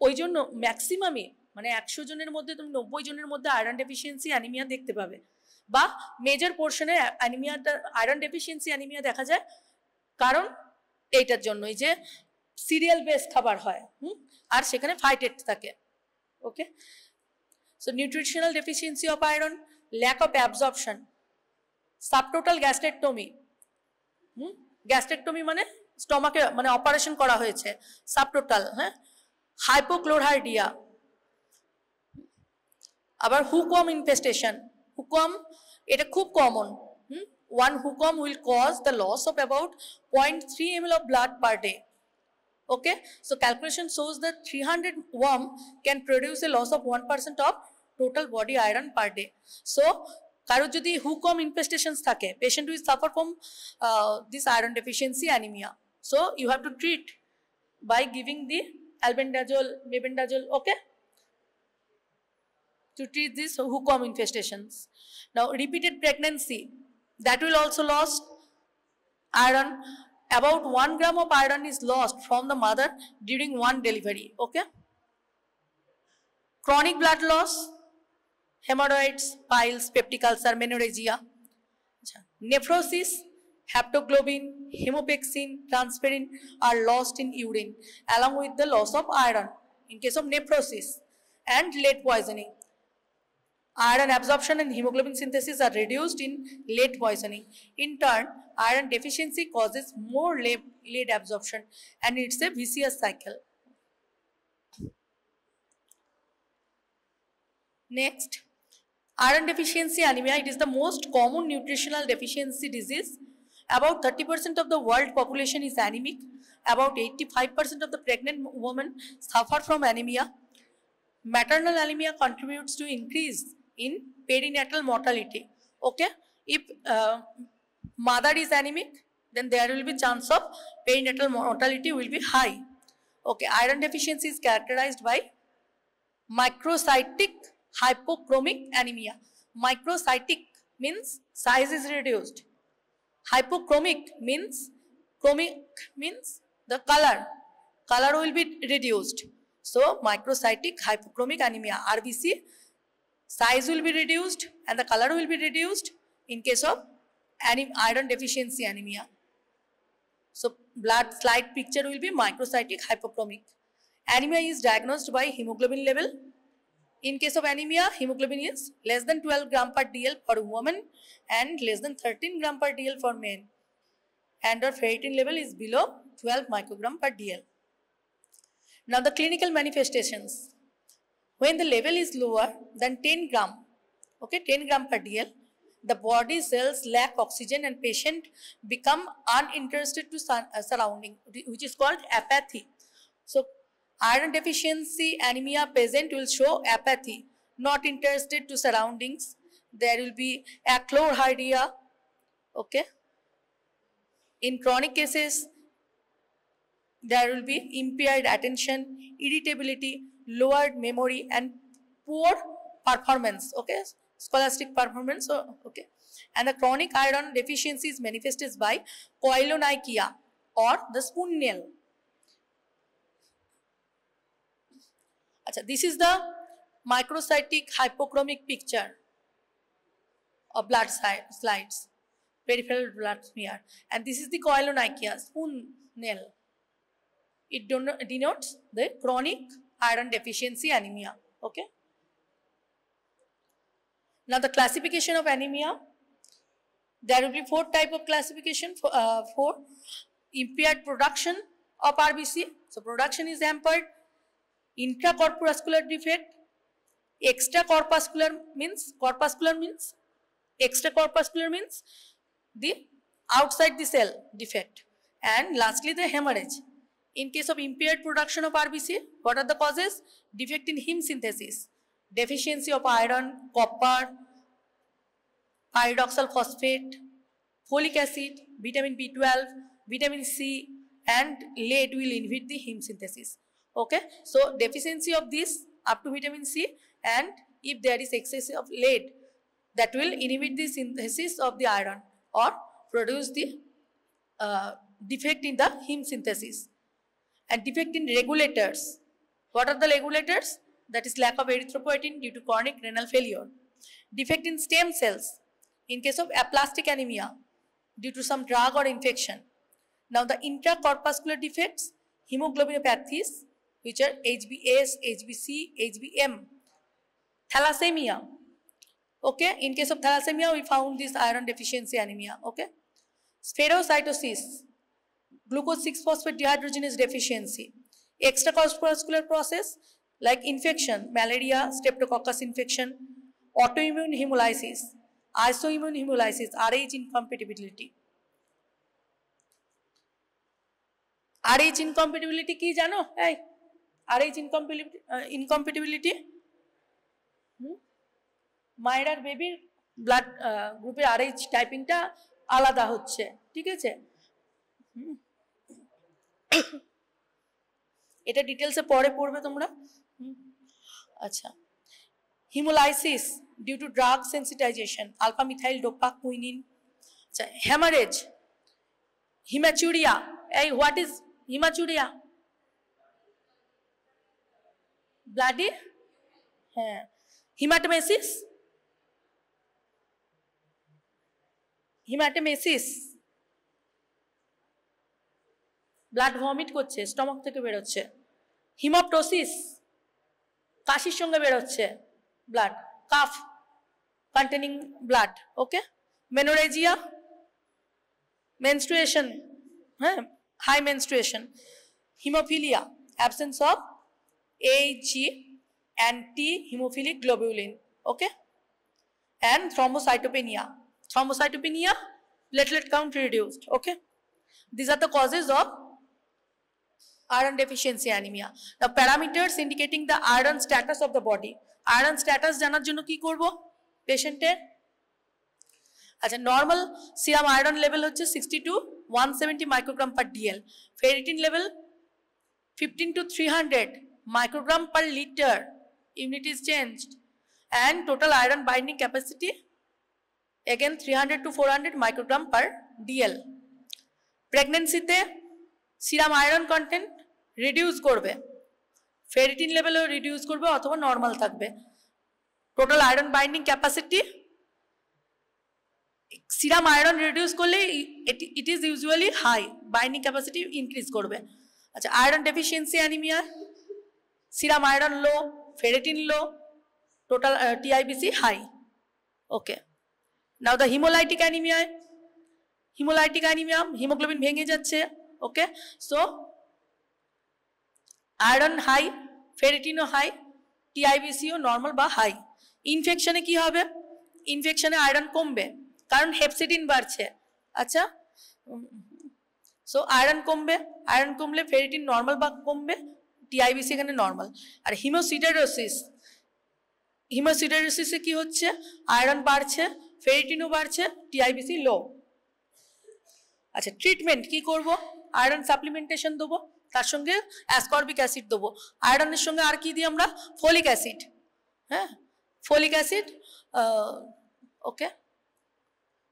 ওই জন্য ম্যাক্সিমামই মানে 100 জনের মধ্যে তুমি 90 জনের মধ্যে আয়রন ডেফিসিয়েন্সি অ্যানিমিয়া দেখতে পাবে, বা মেজর পোর্শনে অ্যানিমিয়াটা আয়রন ডেফিসিয়েন্সি অ্যানিমিয়া দেখা যায়। কারণ এইটার জন্যই যে সিরিয়াল বেস খাবার হয় আর সেখানে ফাইটেট থাকে। Okay, so nutritional deficiency of iron, lack of absorption, subtotal gastrectomy. Gastrectomy মানে স্টমাকে মানে অপারেশন করা হয়েছে, সাবটোটাল। হ্যাঁ, হাইপোক্লোরহাইডিয়া, আবার হুকওয়ার্ম ইনফেস্টেশন। হুকওয়ার্ম এটা খুব common. One hookworm will cause the loss of about 0.3 ml of blood per day. Okay, so calculation shows that 300 worm can produce a loss of 1% of total body iron per day. So কারো যদি hookworm ইনফেস্টেশনস থাকে, patient will suffer from this iron deficiency anemia. So you have to treat by giving the albendazole, mebendazole, okay, to treat these hookworm infestations. Now repeated pregnancy, that will also lose iron. About 1 gram of iron is lost from the mother during one delivery. Okay, chronic blood loss, hemorrhoids, piles, peptic ulcer, menorrhagia, nephrosis, haptoglobin, hemopexin, transferrin are lost in urine along with the loss of iron in case of nephrosis, and lead poisoning. Iron absorption and hemoglobin synthesis are reduced in lead poisoning. In turn, iron deficiency causes more lead absorption, and it's a vicious cycle. Next, iron deficiency anemia. It is the most common nutritional deficiency disease. About 30% of the world population is anemic. About 85% of the pregnant women suffer from anemia. Maternal anemia contributes to increase in perinatal mortality. Okay, if mother is anemic, then there will be chance of perinatal mortality will be high. Okay, iron deficiency is characterized by microcytic hypochromic anemia. Microcytic means size is reduced. Hypochromic means the color will be reduced. So microcytic hypochromic anemia, RBC, size will be reduced and the color will be reduced in case of iron deficiency anemia. So blood slide picture will be microcytic hypochromic. Anemia is diagnosed by hemoglobin level. In case of anemia, hemoglobin is less than 12 gram per dl for women and less than 13 gram per dl for men, and our ferritin level is below 12 microgram per dl. Now the clinical manifestations. When the level is lower than 10 gram, okay, 10 gram per dl, the body cells lack oxygen and patient become uninterested to surrounding, which is called apathy. So iron deficiency anemia patient will show apathy, not interested to surroundings. There will be achlorhydria. Okay, in chronic cases there will be impaired attention, irritability, lowered memory, and poor performance. Okay, scholastic performance. Okay, and the chronic iron deficiency is manifested by koilonychia or the spoon nail. This is the microcytic hypochromic picture. of blood slides, peripheral blood smear. And this is the koilonychia, spoon nail. It denotes the chronic iron deficiency anemia. Okay. Now the classification of anemia, there will be 4 type of classification for impaired production of RBC. So production is hampered, intracorpuscular defect, extracorpuscular means the outside the cell defect, and lastly the hemorrhage. In case of impaired production of RBC, what are the causes? Defect in heme synthesis, deficiency of iron, copper, pyridoxal phosphate, folic acid, vitamin B12, vitamin C, and lead will inhibit the heme synthesis. Okay, so deficiency of this up to vitamin C, and if there is excess of lead, that will inhibit the synthesis of the iron or produce the defect in the heme synthesis. And defect in regulators. What are the regulators? That is lack of erythropoietin due to chronic renal failure. Defect in stem cells in case of aplastic anemia due to some drug or infection. Now the intracorpuscular defects, hemoglobinopathies, which are HbS, HbC, HbM. Thalassemia. Okay, in case of thalassemia, we found this iron deficiency anemia. Okay, spherocytosis, glucose 6-phosphate dehydrogenase deficiency, extracorpuscular process like infection, malaria, streptococcus infection, autoimmune hemolysis, isoimmune hemolysis, Rh incompatibility. Rh incompatibility ki jano? Hey, Rh incompatibility. মায়ের আর বেবির blood গ্রুপের Rh টাইপিংটা আলাদা হচ্ছে, ঠিক আছে? এটা ডিটেলসে পরে পড়বে তোমরা। আচ্ছা, haemolysis due to drug sensitization, alpha methyl dopa quinine. আচ্ছা, হ্যামারেজ, হিমাচুরিয়া। এই হোয়াট ইজ হিমাচুরিয়া? ব্লাডি, হ্যাঁ। হিমাটোমেসিস, হিমাটোমেসিস ব্লাড ভমিট করছে, স্টমাক থেকে বেরোচ্ছে। হিমোপটোসিস, কাশির সঙ্গে বেরোচ্ছে blood, cough containing blood. Okay, menorrhagia, menstruation, হ্যাঁ, high menstruation. Haemophilia, absence of AG anti hemophilic globulin. Okay, and thrombocytopenia, platelet count reduced. Okay, these are the causes of iron deficiency anemia. The parameters indicating the iron status of the body. Iron status জানার জন্য কি করব পেশেন্টের? আচ্ছা, normal serum iron level হচ্ছে 60 to 170 microgram per DL, ferritin level 15 to 300 microgram per liter, unit is changed, and total iron binding capacity again 300 to 400 microgram per DL. Pregnancy te serum iron content reduce korbe, ferritin level reduce korbe othoba normal thakbe. Total iron binding capacity, serum iron reduce korle it is usually high, binding capacity increase korbe. Acha, iron deficiency anemia, serum iron low, ferritin low, total TIBC high. Okay, now the hemolytic anemia, hemoglobin ভেঙে যাচ্ছে। Okay, so iron high, ferritin high, TIBC normal বা high. ইনফেকশনে কি হবে? ইনফেকশনে iron কমবে কারণ hepcidin বাড়ছে। আচ্ছা, so iron কমলে ফেরিটিন নর্মাল বা কমবে, টিআইবিসি এখানে নর্মাল। আর হিমোসিডারোসিসে কি হচ্ছে? আয়রন বাড়ছে, ফেরিটিনও বাড়ছে, টিআইবিসি লো। আচ্ছা, ট্রিটমেন্ট কি করব? আয়রন সাপ্লিমেন্টেশন দেবো, তার সঙ্গে অ্যাসকর্বিক অ্যাসিড দেবো। আয়রনের সঙ্গে আর কি দিই আমরা? Folic acid. হ্যাঁ, folic acid. Okay,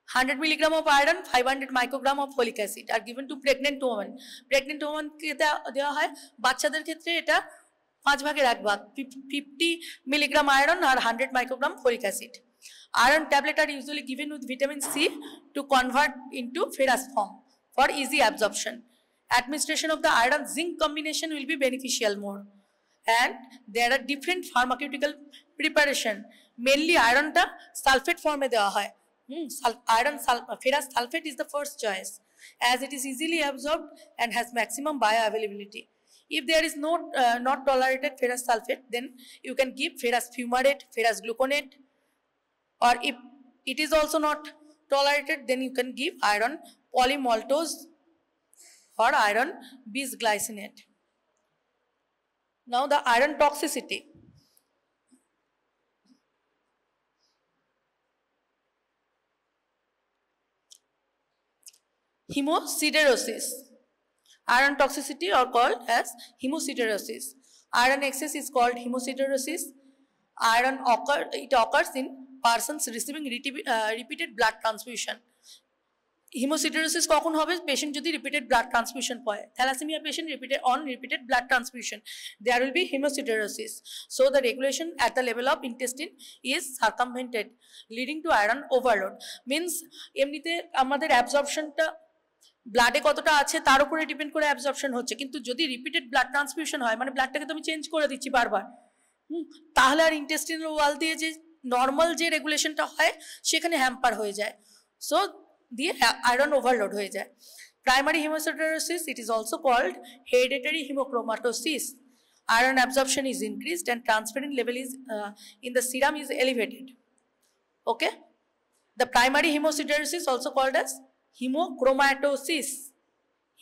100 milligram of iron, 500 microgram of folic acid are given to pregnant women. Pregnant women কে দেওয়া হয়, বাচ্চাদের ক্ষেত্রে এটা 5 ভাগের 1 ভাগ, 50 milligram iron R 100 microgram folic acid. Iron tablets are usually given with vitamin C to convert into ferrous form for easy absorption. Administration of the iron zinc combination will be beneficial more. And there are different pharmaceutical preparation. Mainly iron ta sulfate form e dewa hoy. Ferrous sulfate is the first choice, as it is easily absorbed and has maximum bioavailability. If there is not tolerated ferrous sulfate, then you can give ferrous fumarate, ferrous gluconate, or if it is also not tolerated, then you can give iron polymaltose or iron bisglycinate. Now the iron toxicity. Hemosiderosis. Iron toxicity are called as hemosiderosis. Iron excess is called hemosiderosis. It occurs in persons receiving repeated blood transfusion. Hemosiderosis কখন হবে? Patient যদি repeated blood transfusion পায়. Thalassemia patient repeated blood transfusion, there will be hemosiderosis. So the regulation at the level of intestine is circumvented, leading to iron overload. Means এমনিতে আমাদের absorptionটা ব্লাডে কতটা আছে তার উপরে ডিপেন্ড করে অ্যাবজর্পশন হচ্ছে, কিন্তু যদি রিপিটেড ব্লাড ট্রান্সফিউশন হয়, মানে ব্লাডটাকে তো আমি চেঞ্জ করে দিচ্ছি বারবার, তাহলে আর ইন্টেস্টিনাল ওয়াল দিয়ে যে নর্মাল যে রেগুলেশনটা হয় সেখানে হ্যাম্পার হয়ে যায়, সো দিয়ে আয়রন ওভারলোড হয়ে যায়। Primary hemosiderosis, it is also called hereditary hemochromatosis. Iron absorption is increased and transferrin level is in the serum is elevated. Okay, the primary hemosiderosis also called as hemochromatosis.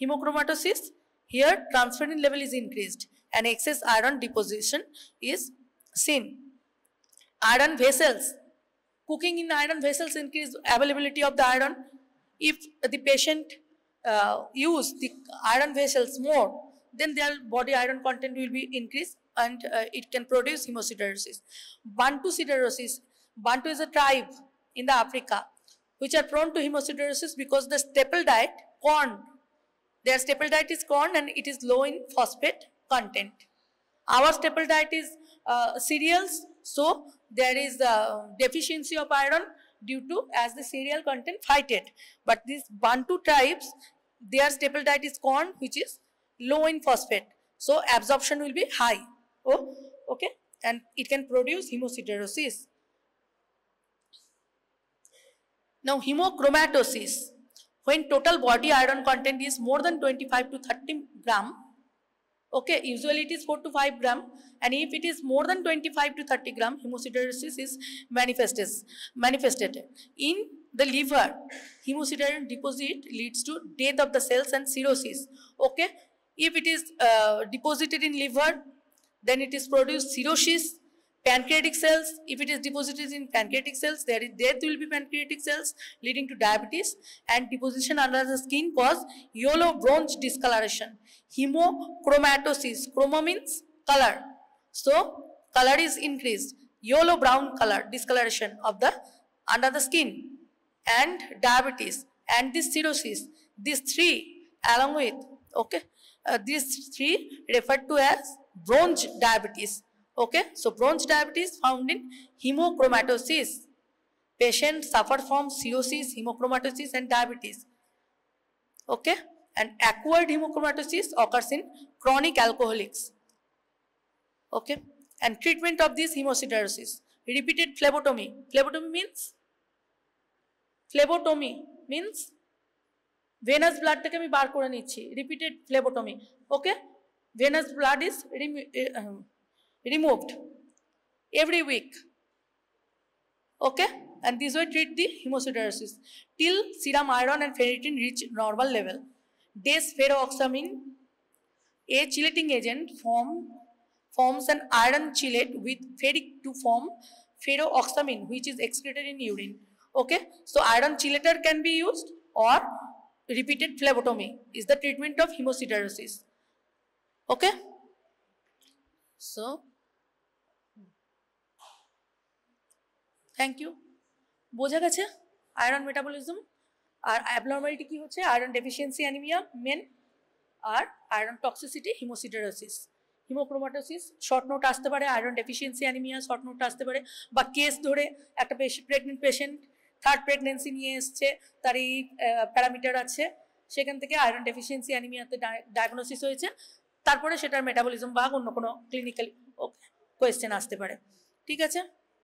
Hemochromatosis, here transferrin level is increased and excess iron deposition is seen. Iron vessels, cooking in iron vessels increase availability of the iron. If the patient use the iron vessels more, then their body iron content will be increased and it can produce hemosiderosis. Bantu siderosis. Bantu is a tribe in the Africa which are prone to hemosiderosis because the staple diet, corn, their staple diet is corn and it is low in phosphate content. Our staple diet is cereals, so there is deficiency of iron due to as the cereal content fighted. But these Bantu tribes, their staple diet is corn which is low in phosphate, so absorption will be high. Oh, okay, and it can produce hemosiderosis. Now hemochromatosis, when total body iron content is more than 25 to 30 gram, okay, usually it is 4 to 5 gram, and if it is more than 25 to 30 gram, hemosiderosis is manifested. In the liver, hemosiderin deposit leads to death of the cells and cirrhosis. Okay, if it is deposited in liver, then it is produced cirrhosis. Pancreatic cells, if it is deposited in pancreatic cells, there will be pancreatic cells leading to diabetes, and deposition under the skin cause yellow bronze discoloration. Hemochromatosis, chroma means color, so color is increased, yellow brown color discoloration of the under the skin, and diabetes and this cirrhosis. These three along with, okay, these three referred to as bronze diabetes. Okay, so bronze diabetes found in hemochromatosis. Patients suffer from cirrhosis, hemochromatosis and diabetes. Okay, and acquired hemochromatosis occurs in chronic alcoholics. Okay, and treatment of this hemosiderosis, repeated phlebotomy. Phlebotomy means venous blood take ami bar kore nichi, repeated phlebotomy. Okay, venous blood is removed every week. Okay, and this way treat the hemosiderosis till serum iron and ferritin reach normal level. Desferoxamine, a chelating agent, forms an iron chelate with ferric to form ferroxamine, which is excreted in urine. Okay, so iron chelator can be used, or repeated phlebotomy is the treatment of hemosiderosis. Okay, so thank you. বোঝা গেছে iron metabolism আর abnormality কি হচ্ছে, iron deficiency anemia মেন, আর iron toxicity hemosiderosis. Hemochromatosis short note আসতে পারে, iron deficiency anemia short note আসতে পারে, বা কেস ধরে একটা প্রেগনেন্ট পেশেন্ট থার্ড প্রেগনেন্সি নিয়ে এসছে, তার এই প্যারামিটার আছে, সেখান থেকে আয়রন ডেফিসিয়েন্সি অ্যানিমিয়াতে ডায়াগনোসিস হয়েছে, তারপরে সেটার মেটাবলিজম বা অন্য কোনো ক্লিনিক্যাল কোয়েশ্চেন আসতে পারে। ঠিক আছে।